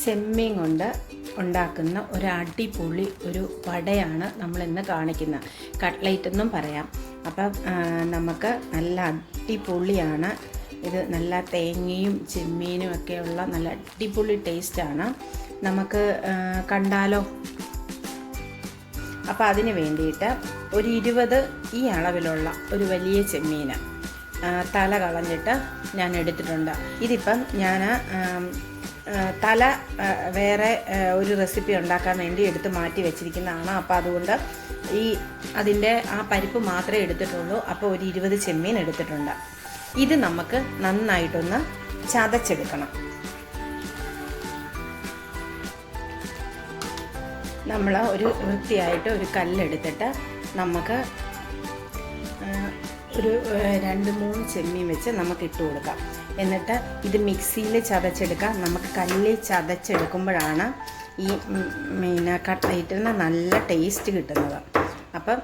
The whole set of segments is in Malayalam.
ചെമ്മീൻ കൊണ്ട് ഉണ്ടാക്കുന്ന ഒരു അടിപൊളി ഒരു വടയാണ് നമ്മളിന്ന് കാണിക്കുന്നത്. കട്ട്ലൈറ്റ് എന്നും പറയാം. അപ്പം നമുക്ക് നല്ല അടിപൊളിയാണ് ഇത്. നല്ല തേങ്ങയും ചെമ്മീനും ഒക്കെയുള്ള നല്ല അടിപൊളി ടേസ്റ്റാണ്. നമുക്ക് കണ്ടാലോ? അപ്പോൾ അതിന് വേണ്ടിയിട്ട് ഒരു 20 ഈ അളവിലുള്ള ഒരു വലിയ ചെമ്മീൻ തല കളഞ്ഞിട്ട് ഞാൻ എടുത്തിട്ടുണ്ട്. ഇതിപ്പം ഞാൻ തല വേറെ ഒരു റെസിപ്പി ഉണ്ടാക്കാൻ വേണ്ടി എടുത്ത് മാറ്റി വെച്ചിരിക്കുന്നതാണ്. അപ്പോൾ അതുകൊണ്ട് അതിൻ്റെ ആ പരിപ്പ് മാത്രമേ എടുത്തിട്ടുള്ളൂ. അപ്പോൾ ഒരു 20 ചെമ്മീൻ എടുത്തിട്ടുണ്ട്. ഇത് നമുക്ക് നന്നായിട്ടൊന്ന് ചതച്ചെടുക്കണം. നമ്മൾ ഒരു വൃത്തിയായിട്ട് ഒരു കല്ലെടുത്തിട്ട് നമുക്ക് ഒരു 2-3 ചെമ്മീൻ വെച്ച് നമുക്ക് ഇട്ട് കൊടുക്കാം. എന്നിട്ട് ഇത് മിക്സിയിൽ ചതച്ചെടുക്കാം. നമുക്ക് കല്ലിൽ ചതച്ചെടുക്കുമ്പോഴാണ് ഈ കട്ട്ലൈറ്റിന് നല്ല ടേസ്റ്റ് കിട്ടുന്നത്. അപ്പം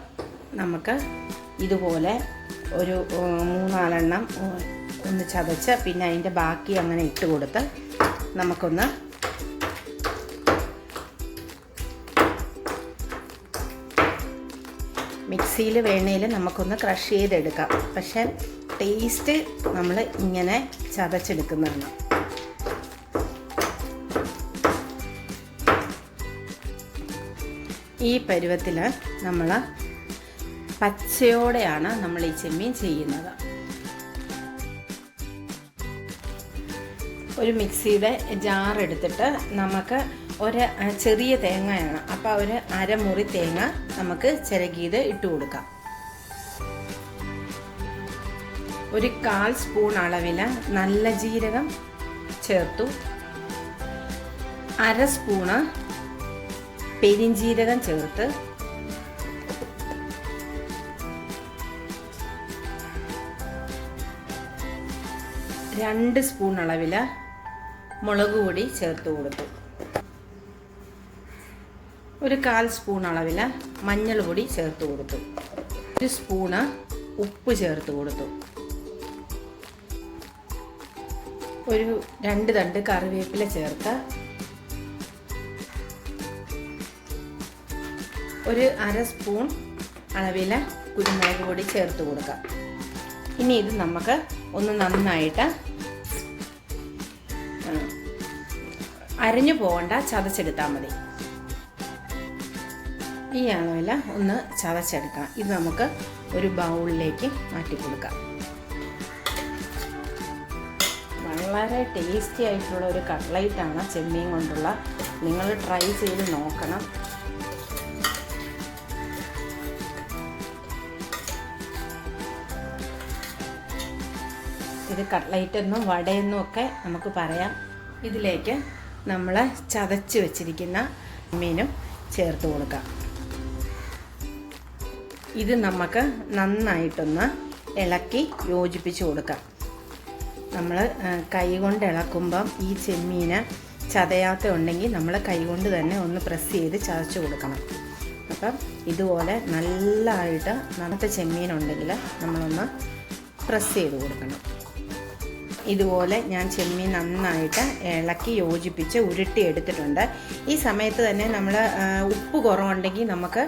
നമുക്ക് ഇതുപോലെ ഒരു 3-4 എണ്ണം ഒന്ന് ചതച്ച് പിന്നെ അതിൻ്റെ ബാക്കി അങ്ങനെ ഇട്ട് കൊടുത്ത് നമുക്കൊന്ന് മിക്സിയിൽ വേണേൽ നമുക്കൊന്ന് ക്രഷ് ചെയ്തെടുക്കാം. പക്ഷേ ടേസ്റ്റ് നമ്മൾ ഇങ്ങനെ ചതച്ചെടുക്കുന്നതാണ്. ഈ പരുവത്തിൽ നമ്മൾ പച്ചയോടെയാണ് നമ്മൾ ഈ ചെമ്മീൻ ചെയ്യുന്നത്. ഒരു മിക്സിയുടെ ജാർ എടുത്തിട്ട് നമുക്ക് ഒരു ചെറിയ തേങ്ങയാണ്. അപ്പോൾ ഒരു അരമുറി തേങ്ങ നമുക്ക് ചിരകിയത് ഇട്ട് കൊടുക്കാം. ഒരു 1/4 സ്പൂൺ അളവിൽ നല്ല ജീരകം ചേർത്തു. 1/2 സ്പൂണ് പെരിഞ്ജീരകം ചേർത്ത് 2 സ്പൂൺ അളവിൽ മുളക് പൊടി ചേർത്ത് കൊടുത്തു. ഒരു 1/4 സ്പൂൺ അളവിൽ മഞ്ഞൾ പൊടി ചേർത്ത് കൊടുത്തു. 1 സ്പൂണ് ഉപ്പ് ചേർത്ത് കൊടുത്തു. ഒരു 2 തണ്ട് കറിവേപ്പില ചേർത്ത് ഒരു 1/2 സ്പൂൺ അളവിൽ കുരുമുളക് പൊടി ചേർത്ത് കൊടുക്കാം. ഇനി ഇത് നമുക്ക് ഒന്ന് നന്നായിട്ട് അരഞ്ഞു പോകണ്ട, ചതച്ചെടുത്താൽ മതി. ഈ അളവിൽ ഒന്ന് ചതച്ചെടുക്കണം. ഇത് നമുക്ക് ഒരു ബൗളിലേക്ക് മാറ്റി കൊടുക്കാം. വളരെ ടേസ്റ്റി ആയിട്ടുള്ള ഒരു കട്ട്ലൈറ്റാണ് ചെമ്മീൻ കൊണ്ടുള്ള. നിങ്ങൾ ട്രൈ ചെയ്ത് നോക്കണം. ഇത് കട്ട്ലൈറ്റ് എന്നും വടയെന്നും ഒക്കെ നമുക്ക് പറയാം. ഇതിലേക്ക് നമ്മൾ ചതച്ച് വെച്ചിരിക്കുന്ന മീനും ചേർത്ത് കൊടുക്കാം. ഇത് നമുക്ക് നന്നായിട്ടൊന്ന് ഇളക്കി യോജിപ്പിച്ച് കൊടുക്കാം. നമ്മൾ കൈ കൊണ്ട് ഇളക്കുമ്പം ഈ ചെമ്മീന് ചതയാത്ത ഉണ്ടെങ്കിൽ നമ്മൾ കൈ കൊണ്ട് തന്നെ ഒന്ന് പ്രസ് ചെയ്ത് ചതച്ച് കൊടുക്കണം. അപ്പം ഇതുപോലെ നല്ലതായിട്ട് നന്നത്തെ ചെമ്മീനുണ്ടെങ്കിൽ നമ്മളൊന്ന് പ്രസ് ചെയ്ത് കൊടുക്കണം. ഇതുപോലെ ഞാൻ ചെമ്മീൻ നന്നായിട്ട് ഇളക്കി യോജിപ്പിച്ച് ഉരുട്ടി എടുത്തിട്ടുണ്ട്. ഈ സമയത്ത് തന്നെ നമ്മൾ ഉപ്പ് കുറവുണ്ടെങ്കിൽ നമുക്ക്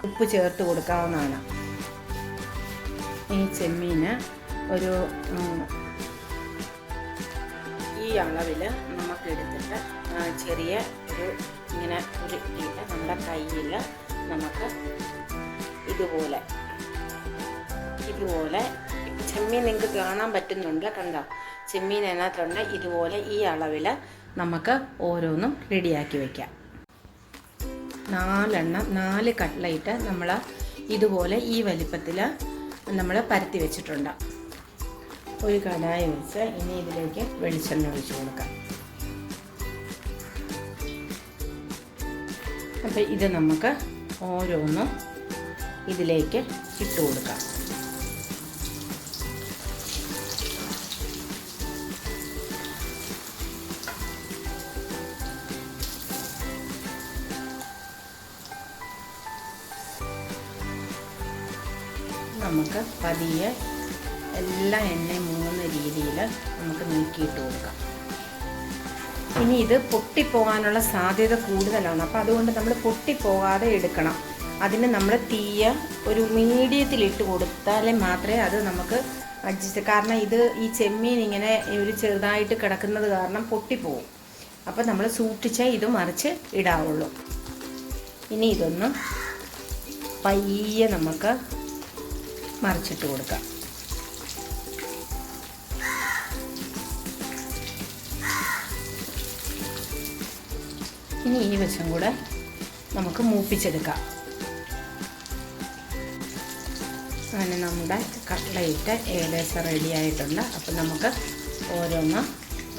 ഉപ്പ് ചേർത്ത് കൊടുക്കാവുന്നതാണ്. ഈ ചെമ്മീന് ഒരു ഈ അളവിൽ നമുക്ക് എടുത്തിട്ട് ചെറിയ ഒരു ഇങ്ങനെ ഉരുട്ടിയിട്ട് നമ്മുടെ കയ്യിൽ നമുക്ക് ഇതുപോലെ ചെമ്മീൻ നിങ്ങൾക്ക് കാണാൻ പറ്റുന്നുണ്ട്. കണ്ടോ? ചെമ്മീൻ അതിനകത്തുണ്ട്. ഇതുപോലെ ഈ അളവിൽ നമുക്ക് ഓരോന്നും റെഡിയാക്കി വയ്ക്കാം. 4 കട്ട്ലൈറ്റ് നമ്മൾ ഇതുപോലെ ഈ വലിപ്പത്തിൽ നമ്മൾ പരത്തി വെച്ചിട്ടുണ്ട്. ഒരു കടായി വെച്ച് ഇനി ഇതിലേക്ക് വെളിച്ചെണ്ണ ഒഴിച്ച് കൊടുക്കാം. അപ്പോൾ ഇത് നമുക്ക് ഓരോന്നും ഇതിലേക്ക് ഇട്ട് കൊടുക്കാം. നമുക്ക് പതിയെ എല്ലാ എണ്ണയും മുങ്ങുന്ന രീതിയിൽ നമുക്ക് നീക്കിയിട്ട് കൊടുക്കാം. ഇനി ഇത് പൊട്ടിപ്പോകാനുള്ള സാധ്യത കൂടുതലാണ്. അപ്പോൾ അതുകൊണ്ട് നമ്മൾ പൊട്ടിപ്പോകാതെ എടുക്കണം. അതിന് നമ്മൾ തീയ ഒരു മീഡിയത്തിലിട്ട് കൊടുത്താലേ മാത്രമേ അത് നമുക്ക് അഡ്ജസ്റ്റ്. കാരണം ഈ ചെമ്മീൻ ഇങ്ങനെ ഒരു ചെറുതായിട്ട് കിടക്കുന്നത് കാരണം പൊട്ടിപ്പോവും. അപ്പോൾ നമ്മൾ സൂക്ഷിച്ചേ ഇത് മറിച്ച് ഇടാവുള്ളൂ. ഇനി ഇതൊന്ന് പയ്യെ നമുക്ക് മറിച്ചിട്ട് കൊടുക്കാം. ഇനി ഈ വശം കൂടെ നമുക്ക് മൂപ്പിച്ചെടുക്കാം. അങ്ങനെ നമ്മുടെ കട്ട്ലറ്റ് ഏകദേശം റെഡി ആയിട്ടുണ്ട്. അപ്പം നമുക്ക് ഓരോന്ന്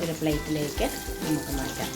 ഒരു പ്ലേറ്റിലേക്ക് നമുക്ക് മാറ്റാം.